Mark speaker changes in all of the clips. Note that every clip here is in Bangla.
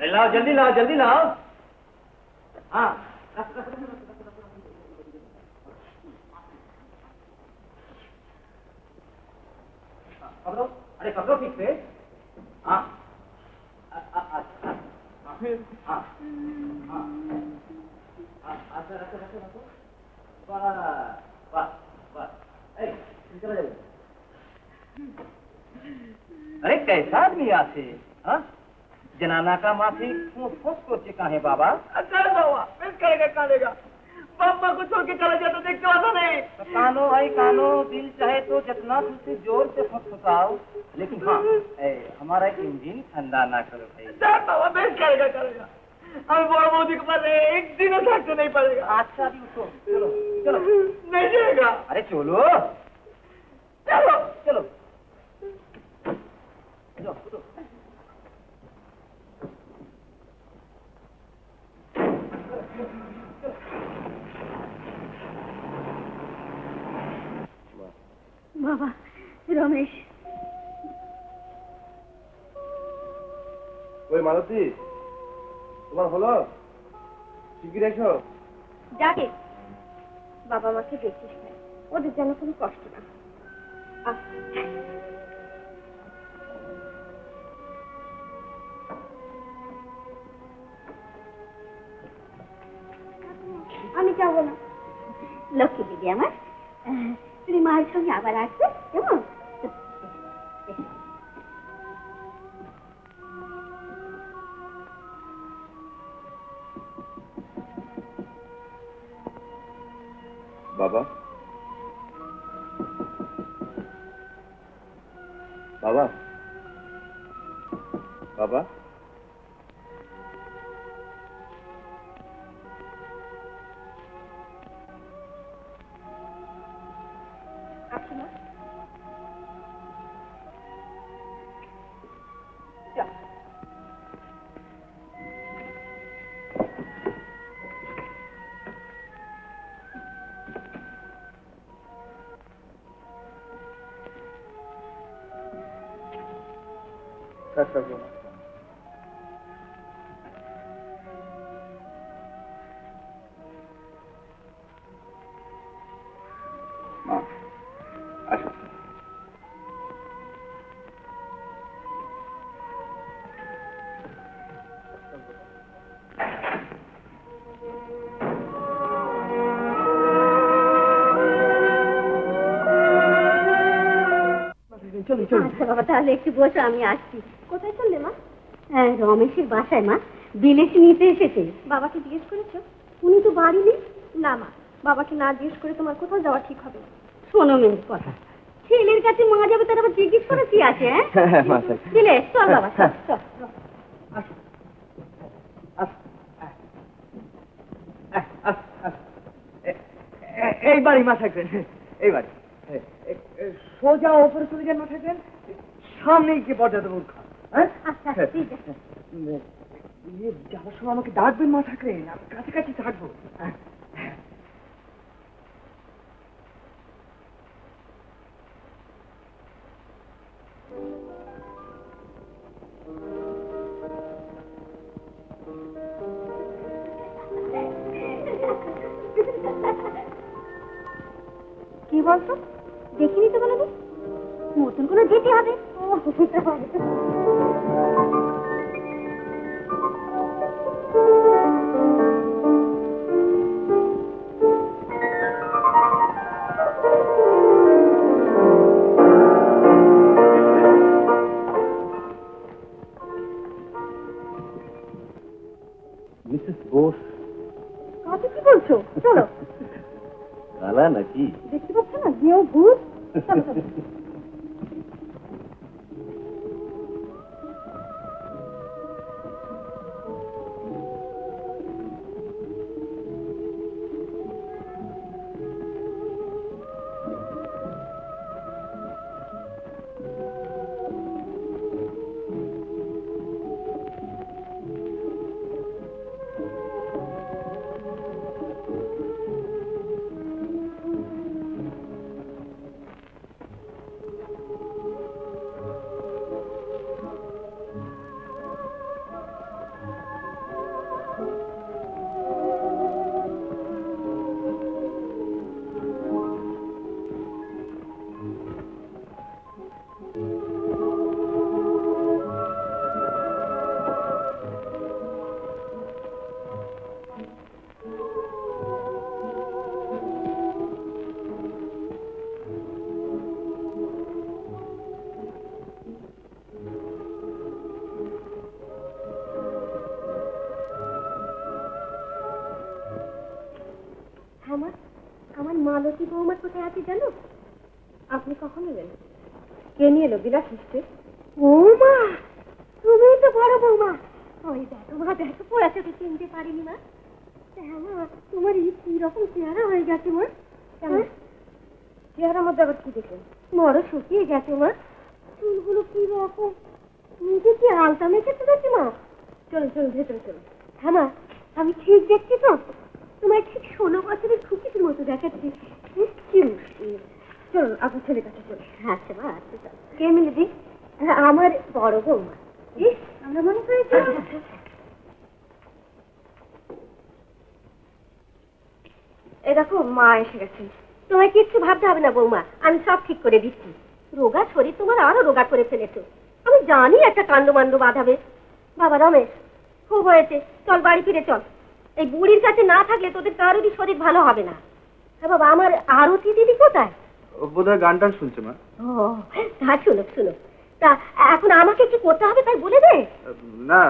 Speaker 1: लाओ जल्दी लाओ जल्दी लाओ। हाँ पकड़ो, अरे पकड़ो ठीक से। हाँ हाँ अच्छा रखो रखो रखो। बस बस बस चला जाओ। अरे कैसा आदमी आते हाँ जनाना का माफी फूस करते कहा है बाबा।
Speaker 2: अरे बाबा फिर करेगा काटेगा बाबा को छोड़ के चला जाता देखते आता नहीं।
Speaker 1: कानो भाई कानो दिल चाहे तो जितना तुझसे जोर से फुसफुसाओ लेकिन हाँ हमारा इंजन ठंडा ना करो भाई।
Speaker 2: बाबा फिर करेगा करेगा हम बड़ा मोदी के पास एक दिन थकते नहीं पड़ेगा।
Speaker 1: अच्छा भी उठो चलो चलो।
Speaker 2: नहीं जाएगा।
Speaker 1: अरे चलो
Speaker 2: चलो
Speaker 1: चलो चलो उठो।
Speaker 3: বাবা রমেশ
Speaker 4: ওই মালতী তোমার হলো শিগগির এসো।
Speaker 3: যাকে বাবা মাকে দেখিস না ওদের যেন কোনো কষ্ট না। আমি যাবো না লক্ষ্মী দিদি আমার তুমি মায়ের সঙ্গে আবার আসবে কেমন।
Speaker 4: বাবা বাবা বাবা আচ্ছা বাবা তাহলে একটু বসো আমি আসছি। কোথায় চললে মা? হ্যাঁ রমেশের বাসায় মা বিলেসি নিতে এসেছে। বাবাকে জিজ্ঞেস করেছো? উনি তো বাড়ি নেই। না মা বাবাকে না জিজ্ঞেস করে তোমার কোথাও যাওয়া ঠিক হবে না। শোনো মেয়ের কথা ছেলের কাছে মা যাবে তার আবার জিজ্ঞেস করে কি আছে। হ্যাঁ দিলে চল বাবা চল চল
Speaker 2: এই বাড়ি মা থাকবেন এই বাড়ি সোজা ওপরে চলে যান মা থাকবেন সামনেই গিয়ে পর্যাপ্ত মূর্খ। হ্যাঁ যাওয়ার সময় আমাকে ডাকবেন মা থাকলেন কাছাকাছি থাকবো।
Speaker 3: কি বলছো? দেখিনি তো বলো নতুন করে যেতে হবে।
Speaker 4: মিসেস বোস
Speaker 3: কাকে কি বলছো? চলো
Speaker 4: কালা নাকি
Speaker 3: দেখতে পাচ্ছ না গিয়েও ভূত। চলো চলো
Speaker 4: মালতী বৌমা কোথায় আছে জানো? আপনি কখন এলেন? কে নিয়ে এলো বিলাস নিশ্চয়? বৌমা, তুমি তো বড় বৌমা। ওই দেখো মা, দেখো পোড়া চোখে চিনতে পারিনি মা। হ্যাঁ মা, তোমার এই কি রকম চেহারা হয়ে গেছে মা। কেমন চেহারার মধ্যে আবার কি দেখলেন? বড় শুকিয়ে গেছে মা, চুলগুলো কি রকম, নিজে কি আলতা মেখে তুলেছি মা। চলুন চলুন ভেতরে চলুন। হ্যাঁ মা, আমি ঠিক দেখছি তো? তোমার ঠিক 16 বছরের খুকির মতো দেখাচ্ছি। চলুন আপনার ছেলের কাছে চলুন। আচ্ছা মা, আচ্ছা। কে মিলে দি? আমার বড় বৌমা। আমরা মনে করেছি। এই দেখো মা এসে গেছে। তোমায় কিচ্ছু ভাবতে হবে না বৌমা, আমি সব ঠিক করে দিচ্ছি। রোগা শরীর তোমার আরো রোগা করে ফেলেছো। আমি জানি একটা কাণ্ডমাণ্ড বাঁধাবে। বাবা রমেশ, খুব হয়েছে, চল বাড়ি ফিরে চল। এই বুড়ির কাছে না থাকলে তোদের কারোরই শরীর ভালো হবে না। হ্যাঁ বাবা, আমার আরতি দিদি কোথায়?
Speaker 5: বোধহয় গান টান শুনছে মা।
Speaker 4: ও তা শুনো শুনো, তা এখন আমাকে কি করতে হবে তাই বলে দে।
Speaker 5: না,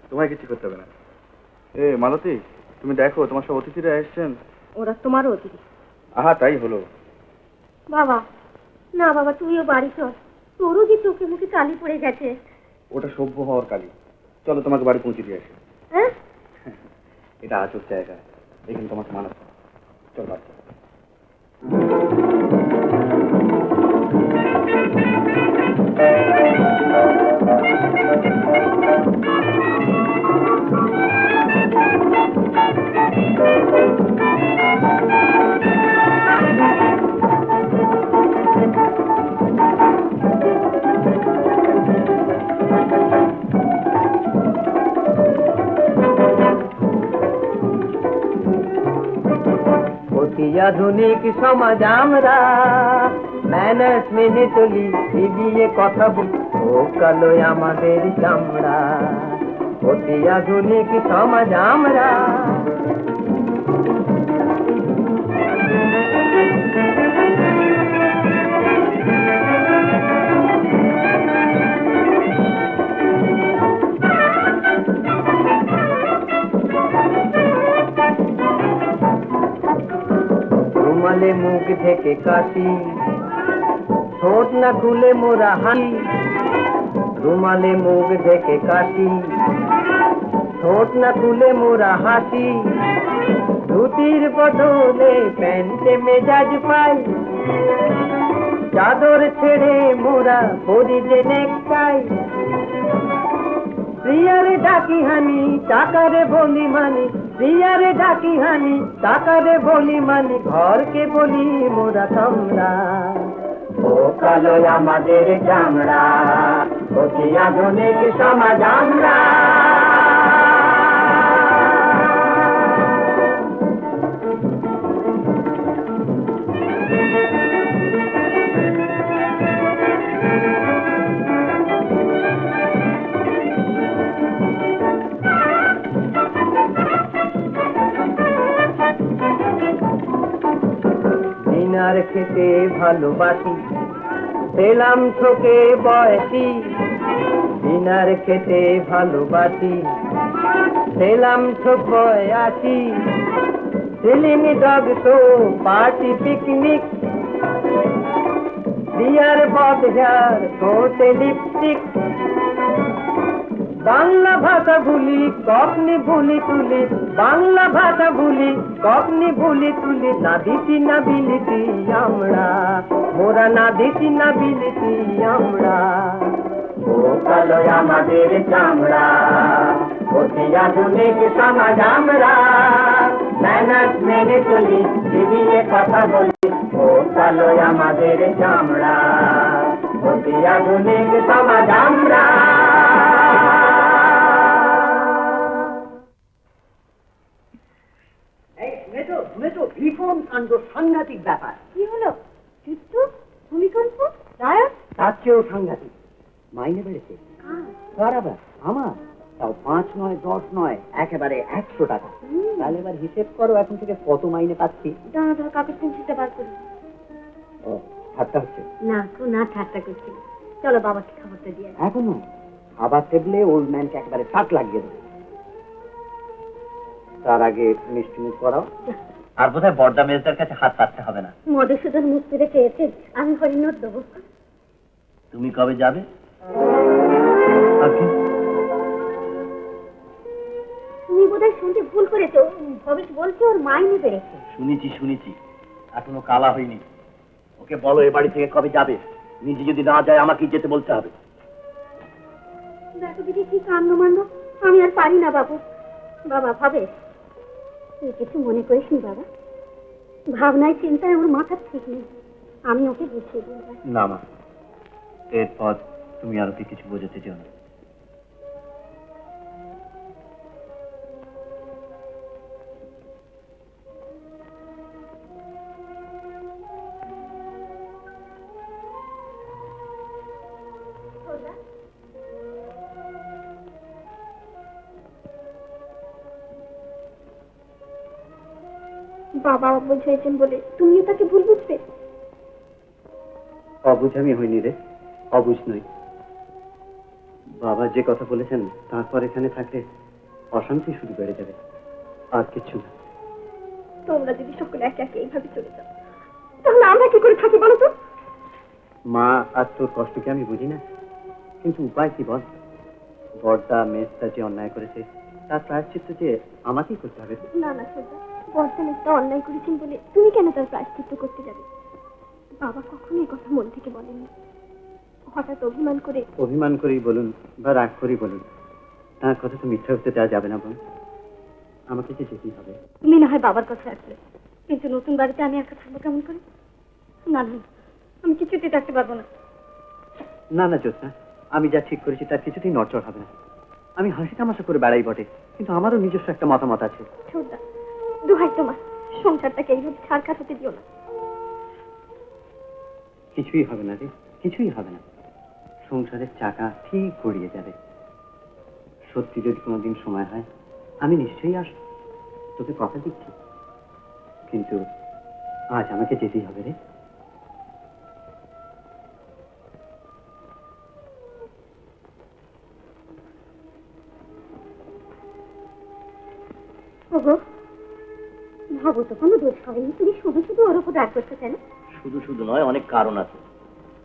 Speaker 5: তোমায় কিছু করতে হবে না। এ মালতী, তুমি দেখো তোমার সব অতিথিরা এসছেন।
Speaker 4: ওরা তোমারও অতিথি?
Speaker 5: আহা, তাই হলো।
Speaker 4: বাবা না বাবা, তুইও বাড়ি চল, তোরও যে চোখে মুখে কালি পড়ে গেছে।
Speaker 5: ওটা সভ্য হওয়ার কালি। চলো তোমাকে বাড়ি পৌঁছে দিয়ে আসি।
Speaker 4: হ্যাঁ,
Speaker 5: এটা আচর জায়গা, এখানে তোমাকে মানাতে হবে। চল বাড়ি।
Speaker 2: অতি আধুনিক সমাজ আমরা, ম্যানার্স মেনে চলি, বিয়ে কথা বলি, ও কালো আমাদের চামড়া। অতি আধুনিক সমাজ আমরা। রুমালে মুখ থেকে কাশি, ঠোঁট না খুলে মোরা হাসি। রুমালে মুখ থেকে কাশি, ঠোঁট না খুলে মোরা হাসি। ধুতির বদলে প্যান্টে মেজাজ পাই, চাদর ছেড়ে মোরা পরি যে নেকটাই। প্রিয়ারে ডাকি হানি, টাকারে বলি মানি, প্রিয়ারে ডাকি হানি, টাকারে বলি মানি, ঘরকে বলি মোরা কামড়া। ও কালো আমাদের চামড়া, অতি আধুনিক সমাজ আমরা। ডিনার খেতে ভালোবাসি, পেলাম ঠকে বয়সী। ডিনার খেতে ভালোবাসি, পেলাম ঠক বয়াসি। সিলিং ডগ তো পার্টি পিকনিক, বিয়ার বদ হেয়ার কোটে লিপস্টিক। বাংলা ভাষা ভুলি কখনি ভুলি তুলি, বাংলা ভাষা ভুলি কখনি ভুলি তুলি। না দিতি না বিলিতি আমরা, মোরা না দিতি না বিলিতি আমরা। ও কালো আমাদের চামড়া, অতি আধুনিক সমাজ আমরা। ম্যানার্স মেনে চলি, বিয়ে কথা বলি, ও কালো আমাদের চামড়া, অতি আধুনিক সমাজ আমরা। ভীষণ কাণ্ড, সাংঘাতিক ব্যাপার।
Speaker 4: কি হলো? যুদ্ধ, ভূমিকম্প, রায়ত?
Speaker 2: তার চেয়েও সাংঘাতিক। মাইনে বেড়েছে। বরাবর আমার, তাও 5 নয় 10 নয়, একেবারে 100 টাকা। তাহলে এবার হিসেব করো এখন থেকে কত মাইনে পাচ্ছি।
Speaker 4: দাঁড়া দাঁড়া, কাগজ পেন্সিলটা বার করি।
Speaker 2: ও, ঠাট্টা হচ্ছে?
Speaker 4: না না, ঠাট্টা করছি। চলো বাবাকে খবরটা দিয়ে আসি।
Speaker 2: এখনো খাবার টেবলে ওল্ড ম্যানকে একেবারে তাক লাগিয়ে দেবে। তার আগে মিষ্টি মুখ করাও।
Speaker 1: আর বোধহয় বর্দা মেজদার কাছে হাত পাততে হবে না।
Speaker 4: মধুসূদন মুখ তুলে চেয়েছে, আমি হরিণর দেবো।
Speaker 1: তুমি কবে যাবে?
Speaker 4: তুমি বোধহয় শুনতে ভুল করেছো, ভবিষ বলছে ওর মাইনে বেড়েছে।
Speaker 1: শুনেছি, এখনো কালা হয়নি। ওকে বলো এ বাড়ি থেকে কবে যাবে। নিজে যদি না যায় আমাকেই যেতে বলতে হবে।
Speaker 4: দেখো দিদি কি কান্ড মান্ড, আমি আর পারি না বাবু। বাবা ভাবে, তুই কিছু মনে করিস নি বাবা, ভাবনায় চিন্তায় ওর মাথা ঠিক নেই, আমি ওকে বুঝিয়ে বলবো।
Speaker 1: না মা, এরপর তুমি আর ওকে কিছু বোঝাতে চাও না।
Speaker 4: বাবা অবুঝ হয়েছেন বলে তুমিও তাকে ভুল বুঝবে?
Speaker 2: অবুঝ আমি হইনি রে, অবুঝ নই। বাবা যে কথা বলেছেন তারপর এখানে থাকলে অশান্তি শুধু বেড়ে যাবে, আর কিছু না।
Speaker 4: তোমরা যদি সকলে একে একে এইভাবে চলে যাও, তাহলে আমরা কি করে থাকি বলো তো?
Speaker 2: মা, আর তোর কষ্টকে আমি বুঝি না, কিন্তু উপায় কি বল? বর্দা মেজদা যে অন্যায় করেছে তার প্রায়শ্চিত্ত যে আমাকেই করতে হবে।
Speaker 4: না না সোজা, বর্ষা একটা অন্যায় করেছেন বলে তুমি কেন তার প্রায়শ্চিত্ত করতে যাবে? বাবা কখনো এই কথা মন থেকে বলেননি। হঠাৎ অভিমান
Speaker 2: করেই বলুন বা রাগ করেই বলুন, তার কথা তো মিথ্যা হতে দেওয়া যাবে না বোন। আমাকে যে যেতেই হবে।
Speaker 4: তুমি না হয় বাবার কথা রাখলে, কিন্তু নতুন বাড়িতে আমি একা থাকবো কেমন করে? না না, আমি কিছুতেই থাকতে পারবো না।
Speaker 2: না না জ্যোৎস্না, আমি যা ঠিক করেছি তার কিছুতেই নড়চড় হবে না। আমি হাসি তামাশা করে বেড়াই বটে, কিন্তু আমারও নিজস্ব একটা মতামত আছে।
Speaker 4: ছোটদা, দোহাই তোমার, সংসারটাকে এইভাবে ছাড়খাড় হতে দিও না।
Speaker 2: কিছুই হবে না রে, কিছুই হবে না। সংসারের চাকা ঠিক গড়িয়ে যাবে। সত্যি যদি কোনোদিন সময় হয় আমি নিশ্চয়ই আসবো, তোকে কথা দিচ্ছি। কিন্তু আজ আমাকে যেতেই হবে রে।
Speaker 4: ওগো, ভাবো তো কোনো দোষ করেনি, তুমি শুধু শুধু ওর উপর রাগ করছো কেন?
Speaker 1: শুধু নয়, অনেক কারণ আছে।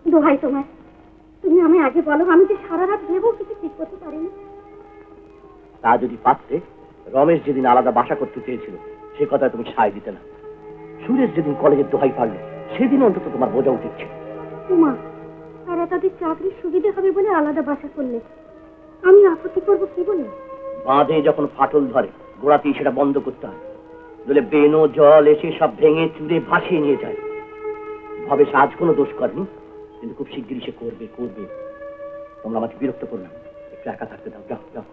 Speaker 4: দোহাই তোমার, তুমি আমি আগে বলো, আমি যে সারা রাত ভেবেও কিছু ঠিক করতে পারিনি।
Speaker 1: তা যদি পারতে, রমেশ যেদিন আলাদা বাসা করতে চেয়েছিল সে কথায় তুমি সায় দিতে না। সুরেশ যেদিন কলেজের দোহাই পারলো সেদিন অন্তত তোমার বোঝা উচিত ছিল।
Speaker 4: উমা, তারা তাদের চাকরির সুবিধা হবে বলে আলাদা বাসা করলে, আমি আপত্তি করবো কি বলে?
Speaker 1: বাঁধে যখন ফাটল ধরে গোড়াতেই সেটা বন্ধ করতে হয়, নইলে বেনো জল এসে সব ভেঙে চুরে ভাসিয়ে নিয়ে যায়। ভাবে সে আজ কোনো দোষ করেনি, কিন্তু খুব শিগগিরই সে করবে। তোমরা আমাকে বিরক্ত করো না, একটু একা থাকতে দাও, যাও যাও।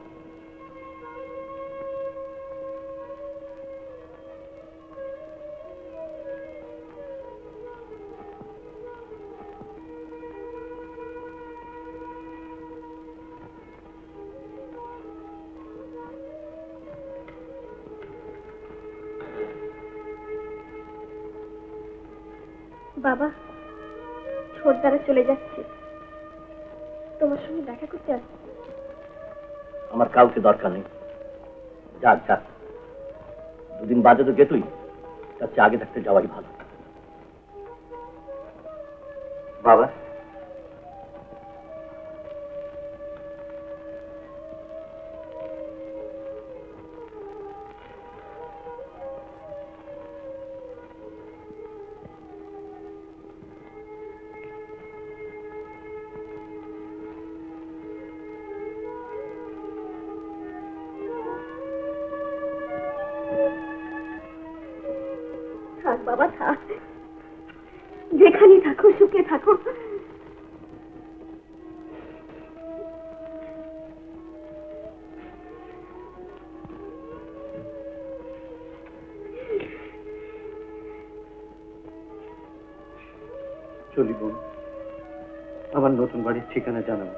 Speaker 4: বাবা, ছোটদারা চলে যাচ্ছে, তোমার সঙ্গে দেখা করতে আসছে।
Speaker 1: আমার কাউকে দরকার নেই, যাক দুদিন বাদে তো গেতুই, তার চেয়ে আগে থাকতে যাওয়াই ভালো।
Speaker 2: বাবা,
Speaker 4: থাক বাবা থাক, যেখানেই থাকো সুখে থাকো।
Speaker 2: চলি বোন, আমার নতুন বাড়ির ঠিকানা জানাবো,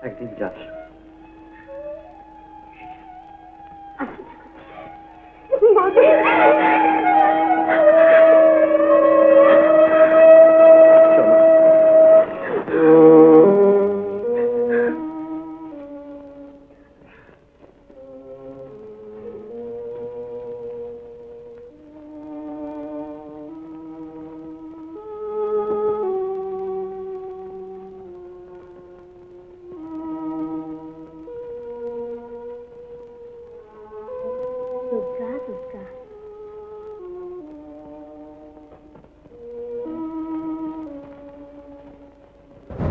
Speaker 2: একদিন যাস।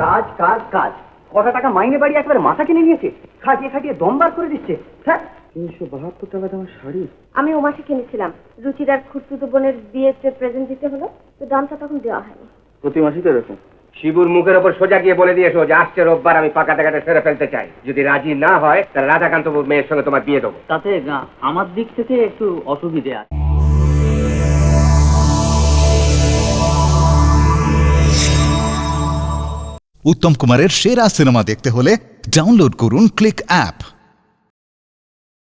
Speaker 1: কাজ কাজ কাজ, কটা টাকা মাইনে বাড়ি একেবারে মাথা কিনে নিয়েছে, খাটিয়ে খাটিয়ে দম বার করে দিচ্ছে। হ্যাঁ,
Speaker 5: 372 টাকা দামের শাড়ি।
Speaker 4: আমি ও মাসে কিনেছিলাম, রুচিরার খুঁড়তুতো বোনের বিয়েতে প্রেজেন্ট দিতে হলো, তো দামটা তখন দেওয়া হয়নি।
Speaker 5: প্রতি মাসই তো এরকম।
Speaker 6: শিবুর মুখের ওপর সোজা গিয়ে বলে দিয়েছো যে আসছে রোববার আমি পাকা টাকাটা সেরে ফেলতে চাই, যদি রাজি না হয় তাহলে রাধাকান্ত মেয়ের সঙ্গে তোমার বিয়ে দেবো।
Speaker 1: তাতে আমার দিক থেকে একটু অসুবিধে আছে।
Speaker 7: উত্তম কুমারের সেরা সিনেমা দেখতে হলে ডাউনলোড করুন ক্লিক অ্যাপ।